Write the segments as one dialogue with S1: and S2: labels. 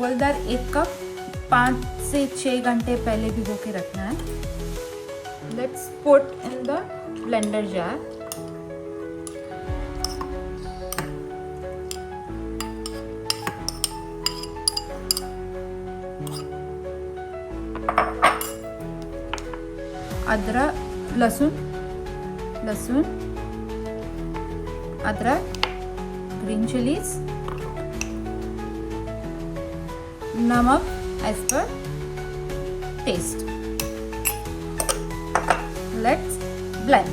S1: तुअर दाल 1 कप 5 से 6 घंटे पहले भिगो के रखना है. Let's put in the blender jar. अदरक लहसुन अदरक, ग्रीन चिलीज, नमक as per taste. Let's blend.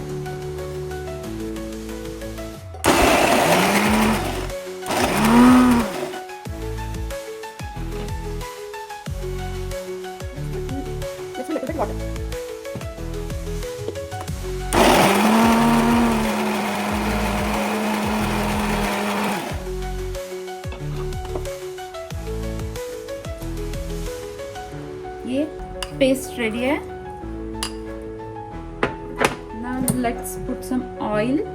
S1: Let's put a little bit water. ये पेस्ट रेडी है. Now let's put some oil.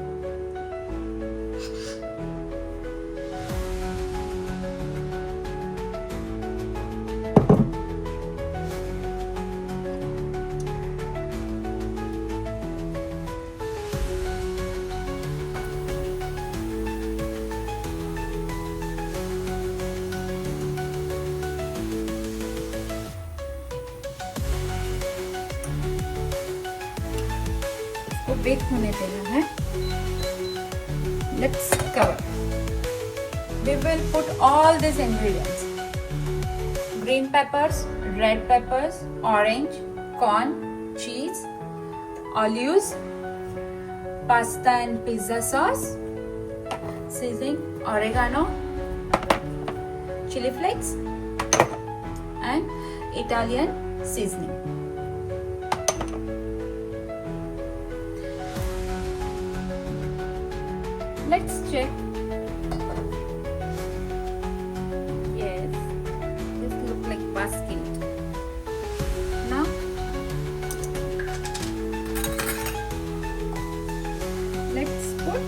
S1: Bake होने देना है. Let's cover. We will put all these ingredients: green peppers, red peppers, orange, corn, cheese, olives, pasta and pizza sauce, seasoning, oregano, chili flakes, and Italian seasoning. Let's check. Yes, this looks like basket. Now, let's put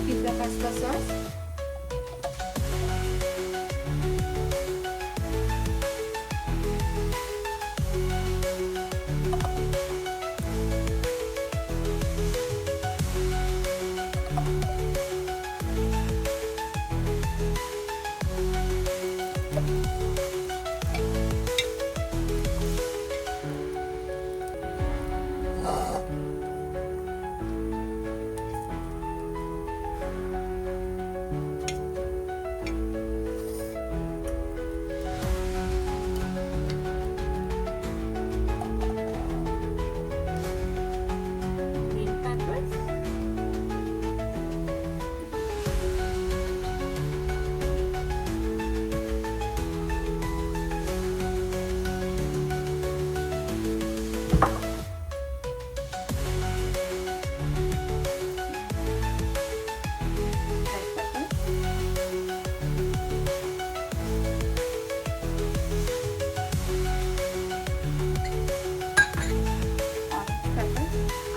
S1: pizza pasta sauce.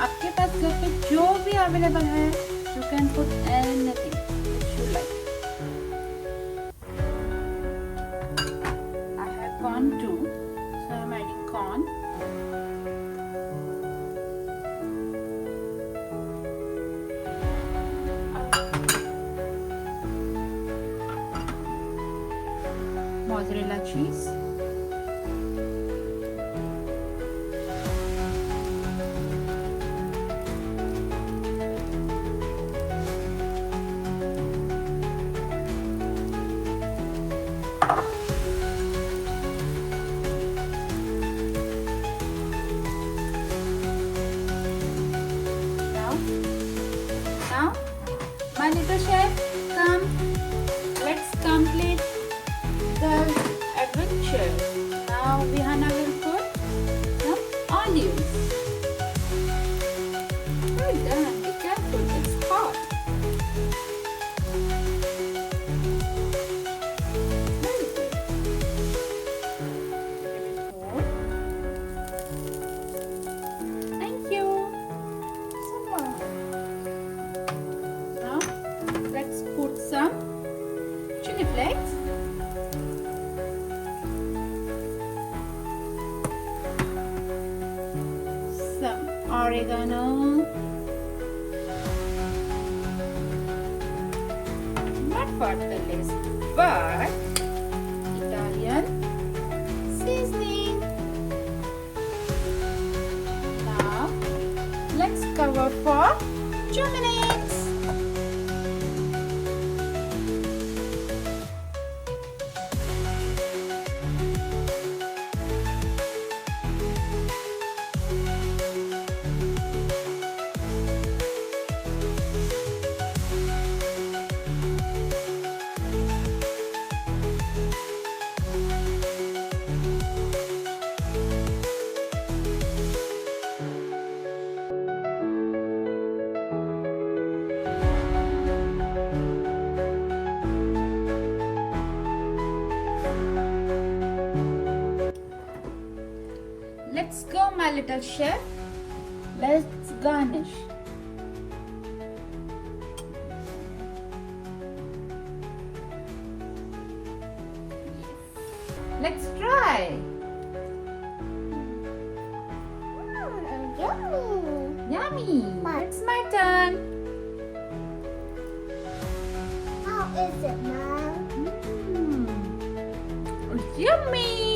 S1: आपके पास घर पे जो भी available है, you can put anything which you like. I have corn too, so I'm adding corn. Mozzarella cheese. Now, my little chef, come. Let's complete the adventure. Now, Vihana will put some olives. Well done. Be careful. It's hot. Very good. Thank you. Some more. Now, let's oregano. Not for the list, but Italian seasoning. Now let's cover for 2 minutes. Let's go, my little chef. Let's garnish. Let's try.
S2: Yummy.
S1: Yummy. It's my turn.
S2: How is it, Mom?
S1: Yummy.